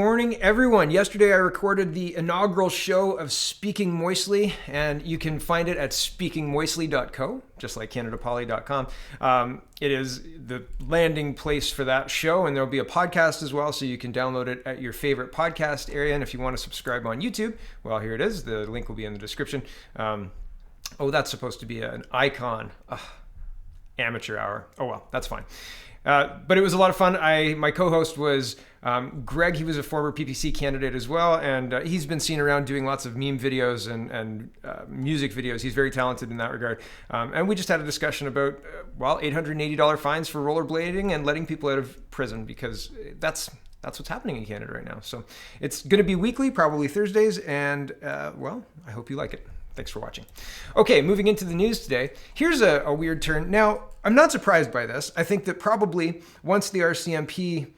Morning, everyone. Yesterday I recorded the inaugural show of Speaking Moistly, and you can find it at speakingmoistly.co, just like canadianpolitics.com. It is the landing place for that show, and there'll be a podcast as well, so you can download it at your favorite podcast area. And if you want to subscribe on YouTube, well, here it is. The link will be in the description. That's supposed to be an icon. Amateur hour. Oh well, that's fine. But it was a lot of fun. My co-host was Greg. He was a former PPC candidate as well, and he's been seen around doing lots of meme videos and music videos. He's very talented in that regard. And we just had a discussion about, $880 fines for rollerblading and letting people out of prison, because that's what's happening in Canada right now. So it's going to be weekly, probably Thursdays, and I hope you like it. Thanks for watching. Okay, moving into the news today. Here's a weird turn. Now, I'm not surprised by this. I think that probably once the RCMP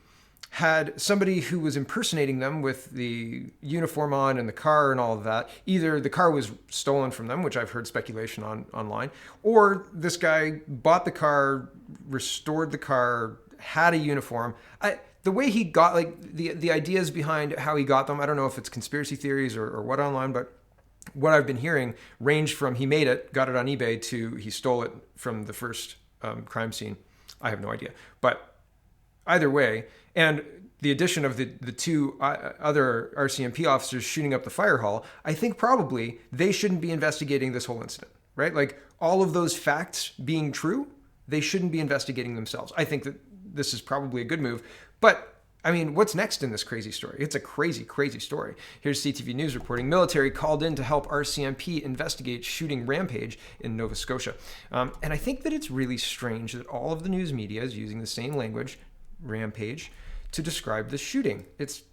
had somebody who was impersonating them with the uniform on and the car and all of that, either the car was stolen from them, which I've heard speculation online, or this guy bought the car, restored the car, had a uniform. The way he got, the ideas behind how he got them, I don't know if it's conspiracy theories or what online, but what I've been hearing ranged from he made it, got it on eBay, to he stole it from the first crime scene. I have no idea. But either way, and the addition of the two other RCMP officers shooting up the fire hall, I think probably they shouldn't be investigating this whole incident, right? Like, all of those facts being true, they shouldn't be investigating themselves. I think that this is probably a good move. But I mean, what's next in this crazy story? It's a crazy, crazy story. Here's CTV News reporting. Military called in to help RCMP investigate shooting rampage in Nova Scotia. And I think that it's really strange that all of the news media is using the same language, rampage, to describe the shooting. Is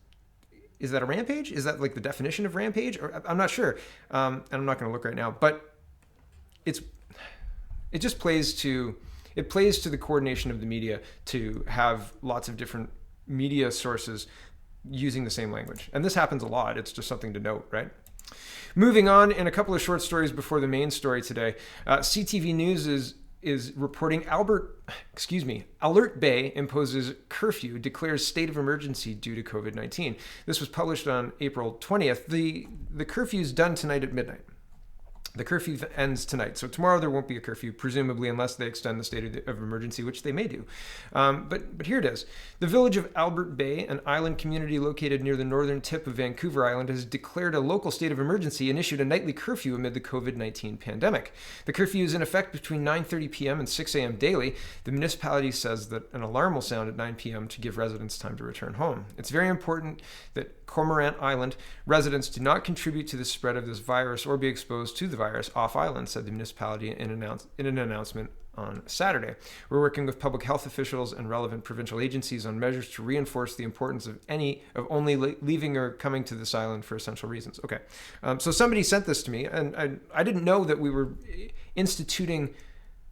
that a rampage? Is that like the definition of rampage? Or I'm not sure. And I'm not going to look right now. But it just plays to the coordination of the media to have lots of different media sources using the same language. And this happens a lot. It's just something to note, right? Moving on, in a couple of short stories before the main story today, CTV News is reporting Alert Bay imposes curfew, declares state of emergency due to COVID-19. This was published on April 20th. The curfew is done tonight at midnight. The curfew ends tonight. So tomorrow there won't be a curfew, presumably, unless they extend the state of emergency, which they may do. But here it is. The village of Albert Bay, an island community located near the northern tip of Vancouver Island, has declared a local state of emergency and issued a nightly curfew amid the COVID-19 pandemic. The curfew is in effect between 9:30 p.m. and 6 a.m. daily. The municipality says that an alarm will sound at 9 p.m. to give residents time to return home. It's very important that Cormorant Island residents do not contribute to the spread of this virus or be exposed to the virus off island, said the municipality in an announcement on Saturday. We're working with public health officials and relevant provincial agencies on measures to reinforce the importance of only leaving or coming to this island for essential reasons. Okay, so somebody sent this to me, and I didn't know that we were instituting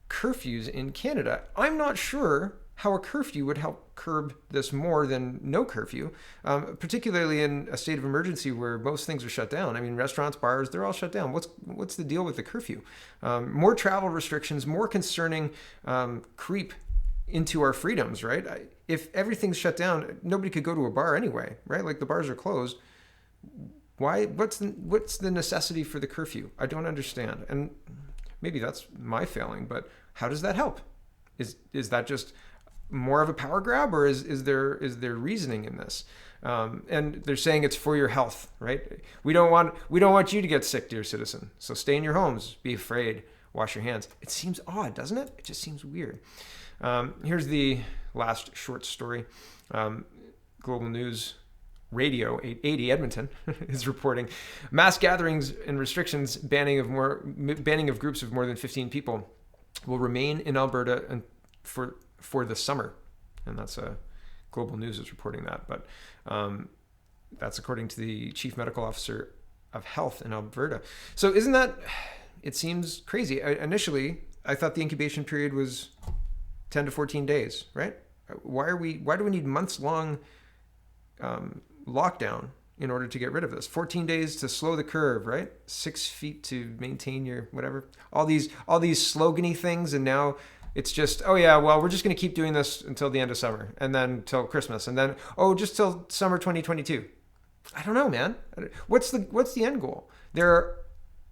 curfews in Canada. I'm not sure how a curfew would help curb this more than no curfew, particularly in a state of emergency where most things are shut down. I mean, restaurants, bars, they're all shut down. What's the deal with the curfew? More travel restrictions, more concerning creep into our freedoms, right? If everything's shut down, nobody could go to a bar anyway, right? Like, the bars are closed. Why? What's the necessity for the curfew? I don't understand. And maybe that's my failing, but how does that help? Is that just more of a power grab, or is there reasoning in this? And they're saying it's for your health, right? We don't want you to get sick, dear citizen. So stay in your homes, be afraid, wash your hands. It seems odd, doesn't it? It just seems weird. Here's the last short story. Global News Radio 880 Edmonton is reporting mass gatherings and restrictions banning of groups of more than 15 people will remain in Alberta and for the summer. And that's Global News is reporting that. But that's according to the Chief Medical Officer of Health in Alberta. So it seems crazy. Initially, I thought the incubation period was 10 to 14 days, right? Why do we need months-long lockdown in order to get rid of this? 14 days to slow the curve, right? 6 feet to maintain your whatever. All these slogany things, and now It's just, oh yeah, well, we're just going to keep doing this until the end of summer and then till Christmas and then, oh, just till summer 2022. I don't know, man. What's the end goal? There are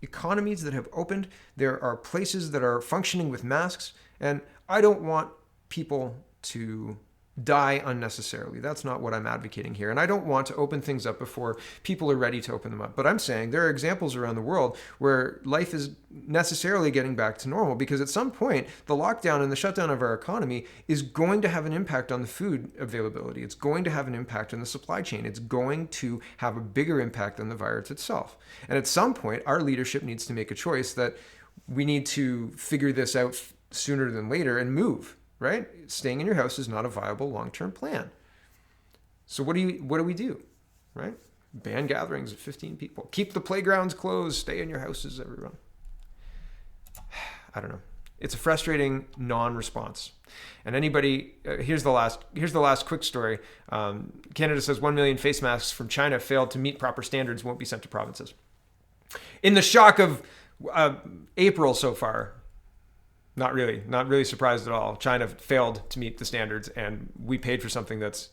economies that have opened. There are places that are functioning with masks. And I don't want people to die unnecessarily. That's not what I'm advocating here. And I don't want to open things up before people are ready to open them up. But I'm saying there are examples around the world where life is necessarily getting back to normal, because at some point, the lockdown and the shutdown of our economy is going to have an impact on the food availability. It's going to have an impact on the supply chain. It's going to have a bigger impact than the virus itself. And at some point, our leadership needs to make a choice that we need to figure this out sooner than later and move. Right? Staying in your house is not a viable long-term plan. So what do we do? Right? Ban gatherings of 15 people. Keep the playgrounds closed. Stay in your houses, everyone. I don't know. It's a frustrating non-response. And anybody, here's the last quick story. Canada says 1 million face masks from China failed to meet proper standards, won't be sent to provinces. In the shock of April so far, not really surprised at all. China failed to meet the standards, and we paid for something that's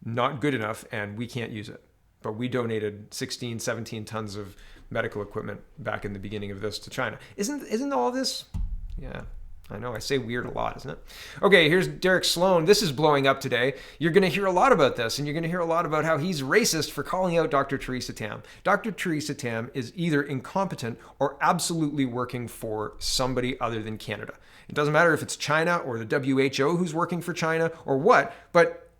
not good enough, and we can't use it. But we donated 16, 17 tons of medical equipment back in the beginning of this to China. Isn't all this? Yeah, I know I say weird a lot, isn't it? Okay, here's Derek Sloan. This is blowing up today. You're going to hear a lot about this, and you're going to hear a lot about how he's racist for calling out Dr. Theresa Tam. Dr. Theresa Tam is either incompetent or absolutely working for somebody other than Canada. It doesn't matter if it's China or the WHO who's working for China or what, but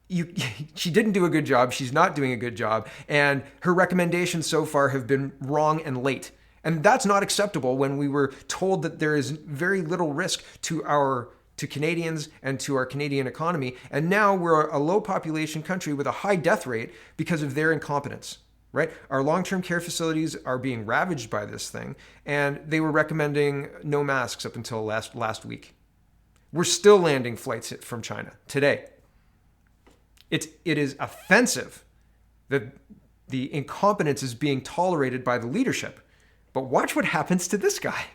she didn't do a good job. She's not doing a good job, and her recommendations so far have been wrong and late. And that's not acceptable when we were told that there is very little risk to Canadians and to our Canadian economy. And now we're a low population country with a high death rate because of their incompetence, right? Our long-term care facilities are being ravaged by this thing, and they were recommending no masks up until last week. We're still landing flights from China today. It is offensive that the incompetence is being tolerated by the leadership. But watch what happens to this guy.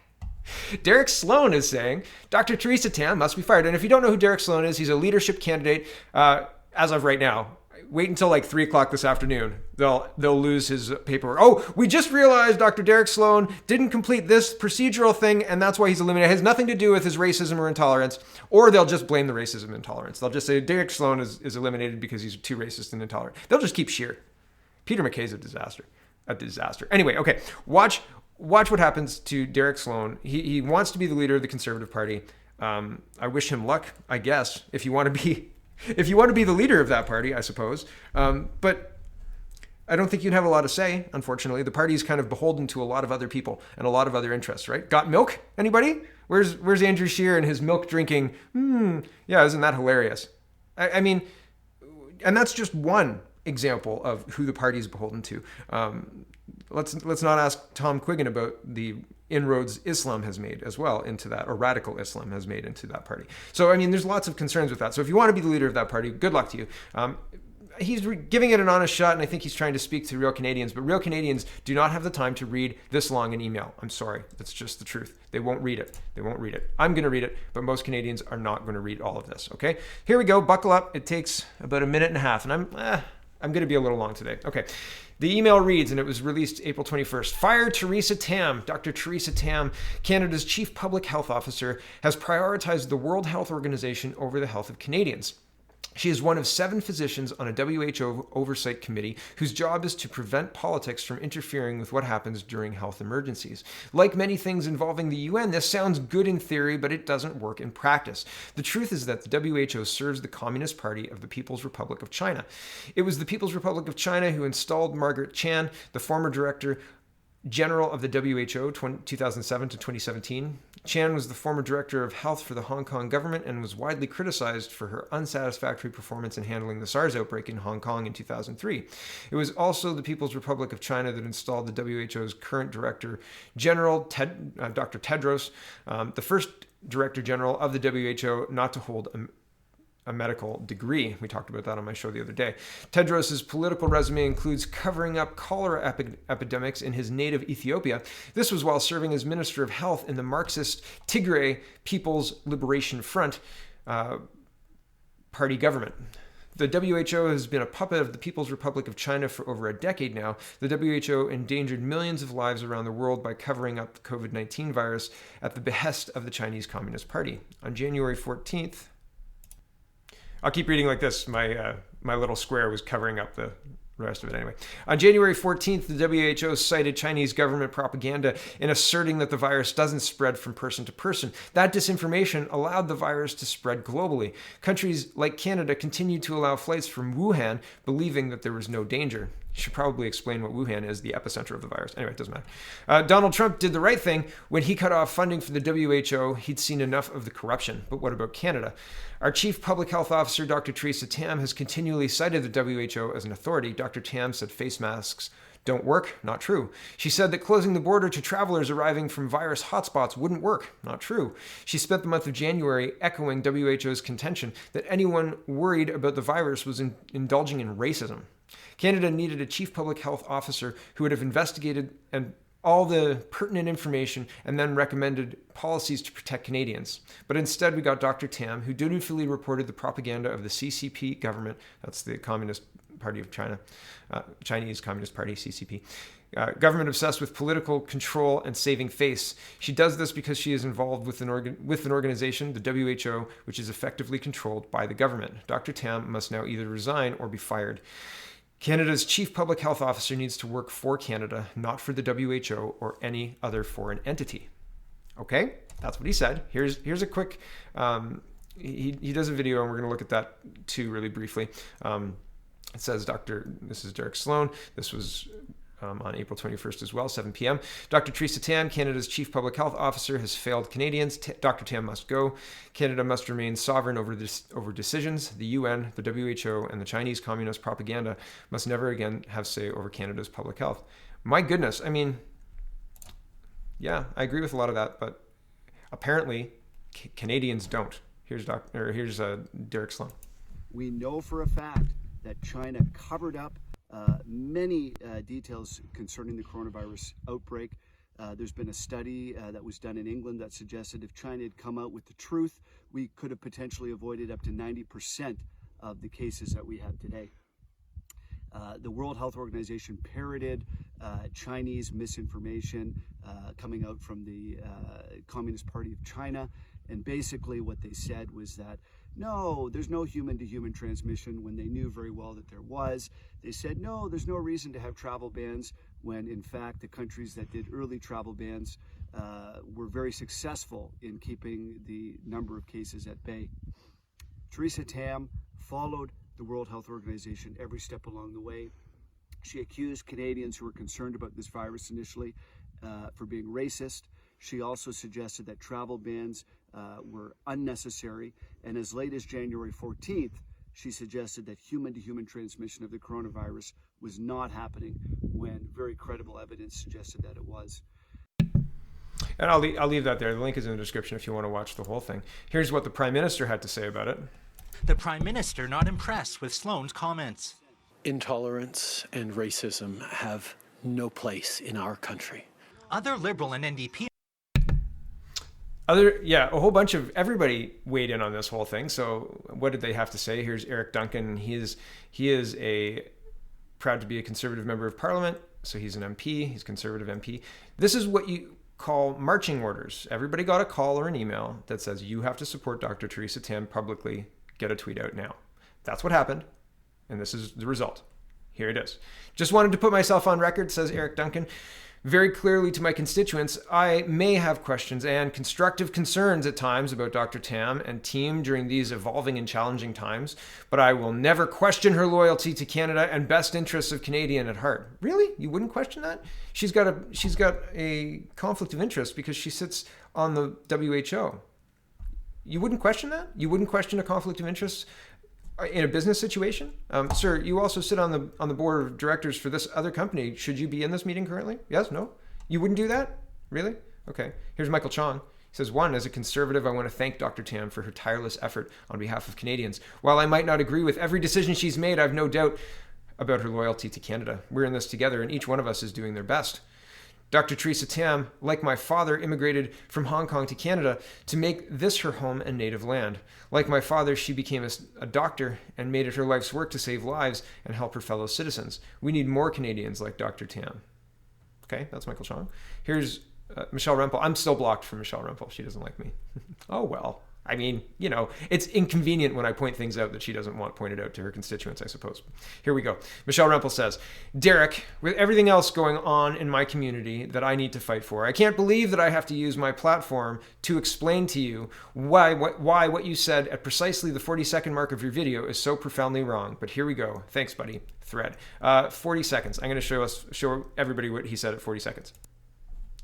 Derek Sloan is saying Dr. Theresa Tam must be fired. And if you don't know who Derek Sloan is, he's a leadership candidate as of right now. Wait until like 3 o'clock this afternoon. They'll lose his paperwork. Oh, we just realized Dr. Derek Sloan didn't complete this procedural thing, and that's why he's eliminated. It has nothing to do with his racism or intolerance. Or they'll just blame the racism and intolerance. They'll just say Derek Sloan is eliminated because he's too racist and intolerant. They'll just keep sheer. Peter MacKay's a disaster. Anyway, okay, watch what happens to Derek Sloan. He wants to be the leader of the Conservative Party. I wish him luck, I guess, if you want to be the leader of that party, I suppose. But I don't think you'd have a lot to say, unfortunately. The party is kind of beholden to a lot of other people and a lot of other interests, right? Got milk? Anybody? Where's Andrew Scheer and his milk drinking? Yeah, isn't that hilarious? I mean, and that's just one example of who the party is beholden to. Let's not ask Tom Quiggin about the inroads Islam has made as well into that, or radical Islam has made into that party. So, I mean, there's lots of concerns with that. So if you want to be the leader of that party, good luck to you. He's giving it an honest shot, and I think he's trying to speak to real Canadians, but real Canadians do not have the time to read this long an email. I'm sorry. That's just the truth. They won't read it. I'm going to read it, but most Canadians are not going to read all of this, okay? Here we go. Buckle up. It takes about a minute and a half, and I'm going to be a little long today. Okay. The email reads, and it was released April 21st. Fire Theresa Tam. Dr. Theresa Tam, Canada's Chief Public Health Officer, has prioritized the World Health Organization over the health of Canadians. She is one of 7 physicians on a WHO oversight committee whose job is to prevent politics from interfering with what happens during health emergencies. Like many things involving the UN, this sounds good in theory, but it doesn't work in practice. The truth is that the WHO serves the Communist Party of the People's Republic of China. It was the People's Republic of China who installed Margaret Chan, the former director General of the WHO 2007 to 2017. Chan was the former director of health for the Hong Kong government and was widely criticized for her unsatisfactory performance in handling the SARS outbreak in Hong Kong in 2003. It was also the People's Republic of China that installed the WHO's current director general, Dr. Tedros, the first director general of the WHO not to hold a medical degree. We talked about that on my show the other day. Tedros' political resume includes covering up cholera epidemics in his native Ethiopia. This was while serving as Minister of Health in the Marxist Tigray People's Liberation Front party government. The WHO has been a puppet of the People's Republic of China for over a decade now. The WHO endangered millions of lives around the world by covering up the COVID-19 virus at the behest of the Chinese Communist Party. On January 14th, I'll keep reading like this. My little square was covering up the rest of it anyway. On January 14th, the WHO cited Chinese government propaganda in asserting that the virus doesn't spread from person to person. That disinformation allowed the virus to spread globally. Countries like Canada continued to allow flights from Wuhan, believing that there was no danger. You should probably explain what Wuhan is, the epicenter of the virus. Anyway, it doesn't matter. Donald Trump did the right thing. When he cut off funding for the WHO, he'd seen enough of the corruption. But what about Canada? Our chief public health officer, Dr. Theresa Tam, has continually cited the WHO as an authority. Dr. Tam said face masks don't work. Not true. She said that closing the border to travelers arriving from virus hotspots wouldn't work. Not true. She spent the month of January echoing WHO's contention that anyone worried about the virus was indulging in racism. Canada needed a chief public health officer who would have investigated and all the pertinent information and then recommended policies to protect Canadians. But instead, we got Dr. Tam, who dutifully reported the propaganda of the CCP government, that's the Communist Party of China, Chinese Communist Party, CCP, government obsessed with political control and saving face. She does this because she is involved with an organization, the WHO, which is effectively controlled by the government. Dr. Tam must now either resign or be fired. Canada's chief public health officer needs to work for Canada, not for the WHO or any other foreign entity. Okay, that's what he said. Here's a quick, he does a video and we're going to look at that too really briefly. It says, this is Derek Sloan. This was on April 21st as well, 7 p.m. Dr. Theresa Tam, Canada's chief public health officer, has failed Canadians. Dr. Tam must go. Canada must remain sovereign over decisions. The UN, the WHO, and the Chinese communist propaganda must never again have say over Canada's public health. My goodness, I mean, yeah, I agree with a lot of that, but apparently Canadians don't. Here's Derek Sloan. We know for a fact that China covered up many details concerning the coronavirus outbreak. There's been a study that was done in England that suggested if China had come out with the truth, we could have potentially avoided up to 90% of the cases that we have today. The World Health Organization parroted Chinese misinformation coming out from the Communist Party of China. And basically what they said was that, no, there's no human-to-human transmission when they knew very well that there was. They said, no, there's no reason to have travel bans when, in fact, the countries that did early travel bans were very successful in keeping the number of cases at bay. Theresa Tam followed the World Health Organization every step along the way. She accused Canadians who were concerned about this virus initially for being racist. She also suggested that travel bans were unnecessary, and as late as January 14th, she suggested that human-to-human transmission of the coronavirus was not happening when very credible evidence suggested that it was. And I'll leave that there. The link is in the description if you want to watch the whole thing. Here's what the Prime Minister had to say about it. The Prime Minister not impressed with Sloan's comments. Intolerance and racism have no place in our country. Other Liberal and NDP a whole bunch of everybody weighed in on this whole thing. So what did they have to say? Here's Eric Duncan. He is proud to be a Conservative member of Parliament. So he's an MP. He's a Conservative MP. This is what you call marching orders. Everybody got a call or an email that says you have to support Dr. Theresa Tam publicly. Get a tweet out now. That's what happened. And this is the result. Here it is. Just wanted to put myself on record, says Eric Duncan. Very clearly to my constituents, I may have questions and constructive concerns at times about Dr. Tam and team during these evolving and challenging times, but I will never question her loyalty to Canada and best interests of Canadian at heart. Really? You wouldn't question that? She's got a conflict of interest because she sits on the WHO. You wouldn't question that? You wouldn't question a conflict of interest in a business situation? Sir, you also sit on the board of directors for this other company. Should you be in this meeting currently? Yes? No? You wouldn't do that? Really? Okay. Here's Michael Chong. He says, one, as a conservative, I want to thank Dr. Tam for her tireless effort on behalf of Canadians. While I might not agree with every decision she's made, I have no doubt about her loyalty to Canada. We're in this together, and each one of us is doing their best. Dr. Theresa Tam, like my father, immigrated from Hong Kong to Canada to make this her home and native land. Like my father, she became a doctor and made it her life's work to save lives and help her fellow citizens. We need more Canadians like Dr. Tam. Okay, that's Michael Chong. Here's Michelle Rempel. I'm still blocked from Michelle Rempel. She doesn't like me. Oh, well. I mean, it's inconvenient when I point things out that she doesn't want pointed out to her constituents, I suppose. Here we go. Michelle Rempel says, Derek, with everything else going on in my community that I need to fight for, I can't believe that I have to use my platform to explain to you why what you said at precisely the 40-second mark of your video is so profoundly wrong. But here we go. Thanks, buddy. Thread. 40 seconds. I'm going to show everybody what he said at 40 seconds.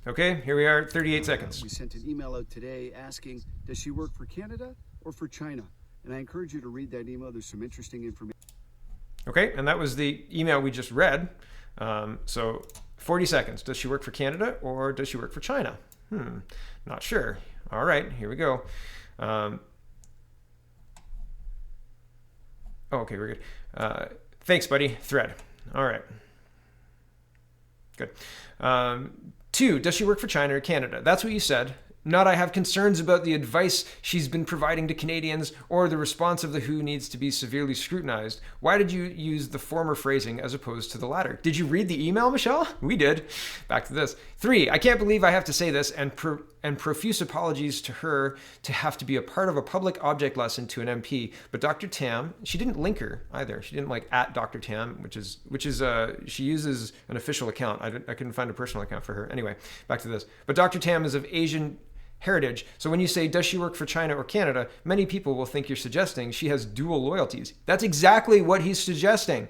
Okay, here we are, 38 seconds. We sent an email out today asking, does she work for Canada or for China? And I encourage you to read that email. There's some interesting information. Okay, and that was the email we just read. So 40 seconds. Does she work for Canada or does she work for China? Not sure. All right, here we go. Okay, we're good. Thanks, buddy. Thread. All right. Good. 2, does she work for China or Canada? That's what you said. Not I have concerns about the advice she's been providing to Canadians or the response of the WHO needs to be severely scrutinized. Why did you use the former phrasing as opposed to the latter? Did you read the email, Michelle? We did. Back to this. 3, I can't believe I have to say this and profuse apologies to her to have to be a part of a public object lesson to an MP. But Dr. Tam, she didn't link her either. She didn't at Dr. Tam, which is she uses an official account. I couldn't find a personal account for her. Anyway, back to this. But Dr. Tam is of Asian heritage. So when you say, does she work for China or Canada, many people will think you're suggesting she has dual loyalties. That's exactly what he's suggesting.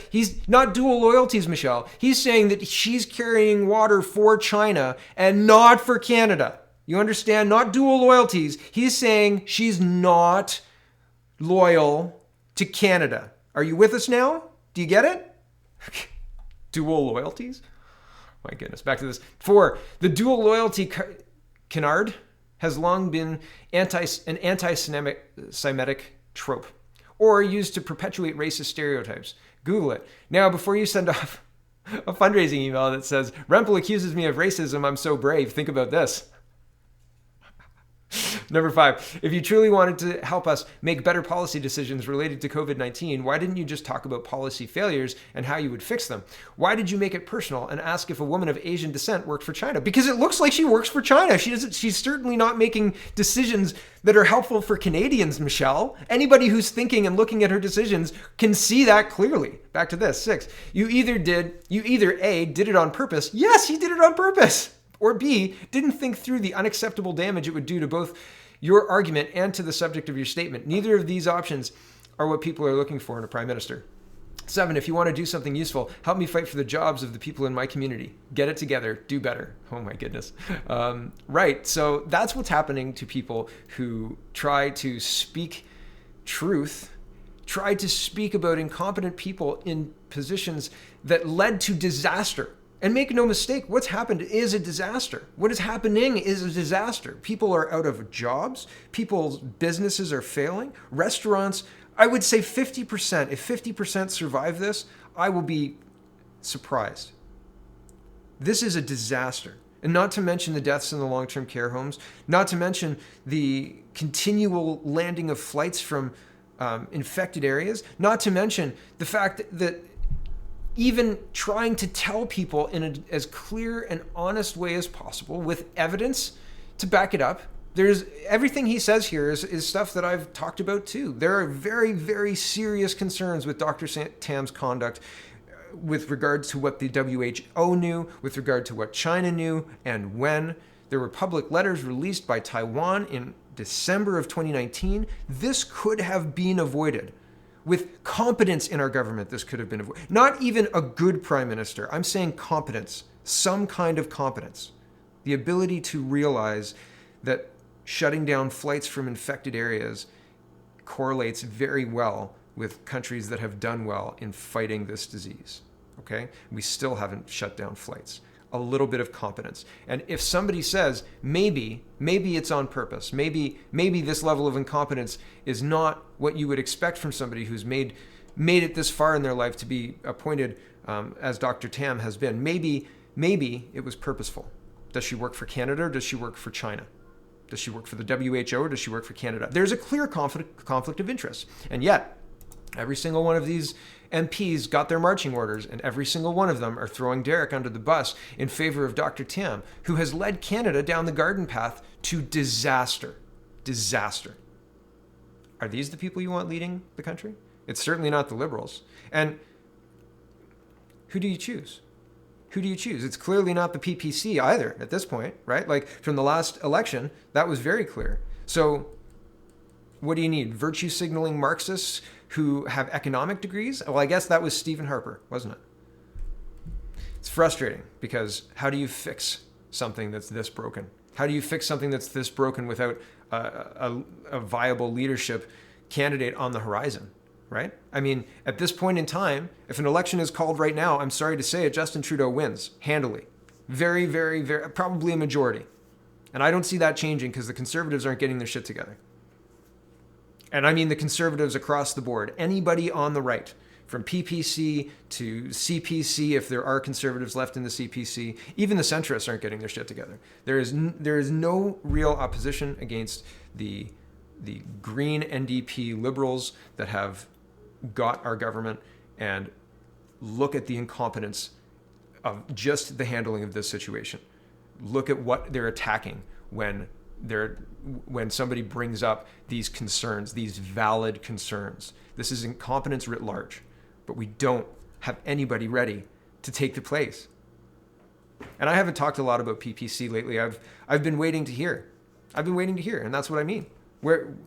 He's not dual loyalties, Michelle. He's saying that she's carrying water for China and not for Canada. You understand? Not dual loyalties. He's saying she's not loyal to Canada. Are you with us now? Do you get it? Dual loyalties? My goodness. Back to this. 4, the dual loyalty canard has long been an anti-Semitic trope, or used to perpetuate racist stereotypes. Google it. Now, before you send off a fundraising email that says, Rempel accuses me of racism, I'm so brave, think about this. Number 5, if you truly wanted to help us make better policy decisions related to COVID-19, why didn't you just talk about policy failures and how you would fix them? Why did you make it personal and ask if a woman of Asian descent worked for China? Because it looks like she works for China. She's certainly not making decisions that are helpful for Canadians, Michelle. Anybody who's thinking and looking at her decisions can see that clearly. Back to this. 6, you either A, did it on purpose. Yes, he did it on purpose. Or B, didn't think through the unacceptable damage it would do to both your argument and to the subject of your statement. Neither of these options are what people are looking for in a prime minister. 7, if you want to do something useful, help me fight for the jobs of the people in my community. Get it together. Do better. Oh my goodness. Right. So that's what's happening to people who try to speak truth, try to speak about incompetent people in positions that led to disaster. And make no mistake, what's happened is a disaster. What is happening is a disaster. People are out of jobs. People's businesses are failing. Restaurants, I would say 50%. If 50% survive this, I will be surprised. This is a disaster. And not to mention the deaths in the long-term care homes, not to mention the continual landing of flights from infected areas, not to mention the fact that even trying to tell people in as clear and honest way as possible with evidence to back it up. There's everything he says here is stuff that I've talked about too. There are very, very serious concerns with Dr. Tam's conduct with regards to what the WHO knew, with regard to what China knew and when. There were public letters released by Taiwan in December of 2019. This could have been avoided. With competence in our government, this could have been avoided. Not even a good prime minister. I'm saying competence, some kind of competence. The ability to realize that shutting down flights from infected areas correlates very well with countries that have done well in fighting this disease. Okay? We still haven't shut down flights. a little bit of competence. And if somebody says, maybe it's on purpose, maybe this level of incompetence is not what you would expect from somebody who's made it this far in their life to be appointed as Dr. Tam has been. Maybe it was purposeful. Does she work for Canada or does she work for China? Does she work for the WHO or does she work for Canada? There's a clear conflict of interest. And yet, every single one of these MPs got their marching orders, and every single one of them are throwing Derek under the bus in favor of Dr. Tam, who has led Canada down the garden path to disaster. Disaster. Are these the people you want leading the country? It's certainly not the Liberals. And who do you choose? Who do you choose? It's clearly not the PPC either at this point, right? Like from the last election, that was very clear. So what do you need? Virtue signaling Marxists who have economic degrees? Well, I guess that was Stephen Harper, wasn't it? It's frustrating because how do you fix something that's this broken? How do you fix something that's this broken without a viable leadership candidate on the horizon, right? I mean, at this point in time, if an election is called right now, I'm sorry to say it, Justin Trudeau wins handily. Very, very, very, probably a majority. And I don't see that changing because the Conservatives aren't getting their shit together. And I mean the Conservatives across the board. Anybody on the right, from PPC to CPC, if there are Conservatives left in the CPC, even the centrists aren't getting their shit together. There is no real opposition against the Green NDP Liberals that have got our government, and look at the incompetence of just the handling of this situation. Look at what they're attacking when somebody brings up these concerns, these valid concerns. This is incompetence writ large, but we don't have anybody ready to take the place. And I haven't talked a lot about PPC lately. I've been waiting to hear. And that's what I mean. Where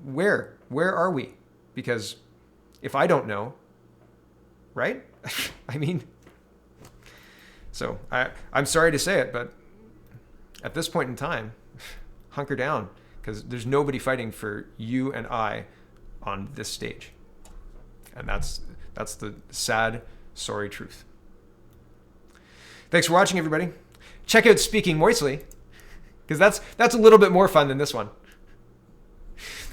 are we? Because if I don't know, right? I mean, so I'm sorry to say it, but at this point in time, hunker down, because there's nobody fighting for you and I on this stage. And that's the sad, sorry truth. Thanks for watching, everybody. Check out Speaking Moistly, because that's a little bit more fun than this one.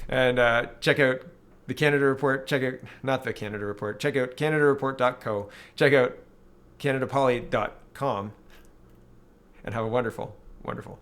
And check out the Canada Report. Check out, not the Canada Report. Check out CanadaReport.co. Check out CanadaPoly.com. And have a wonderful, wonderful